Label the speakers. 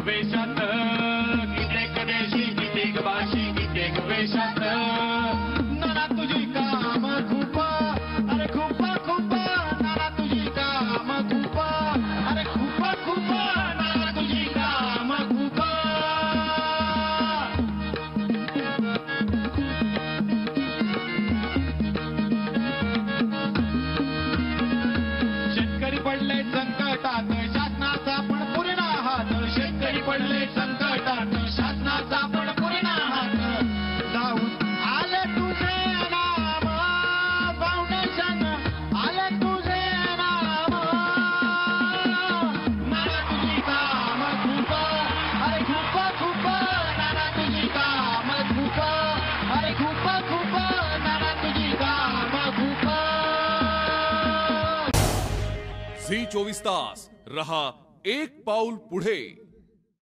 Speaker 1: वेशात कित्येक देशी कित्येक भाषी कित्येक वेशात नाना तुझी काम खूप अरे खूप खूप नाना तुझी काम खूप अरे खूप खूप नाना तुझी काम खूप शेतकरी पडले संकटात शासनाचा पण पूर्ण हात शेतकरी पडले संकटात शासनाचा पण पूर्ण हात जाऊन आले तुझे नाम फाउंडेशन आले तुझे नाम नाना तुझी काम खूप अरे खूप खूप नाना तुझी काम खूप अरे खूप खूप नाना तुझी काम खूप
Speaker 2: झी 24 तास रहा एक पाऊल पुढे।